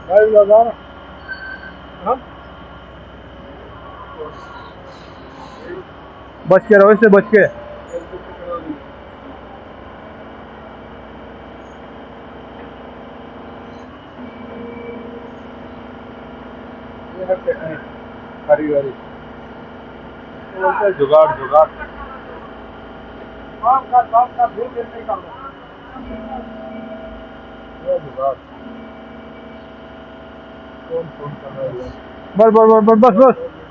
भाई लगा हाँ बच के रहो इससे, बच के। ये है चटनी हरी हरी तो बोलते हैं जुगाड़ जुगाड़ बाप का दूध नहीं करना ये जुगाड़ कौन फोन कर रहा है बस बस बस बस बस बस।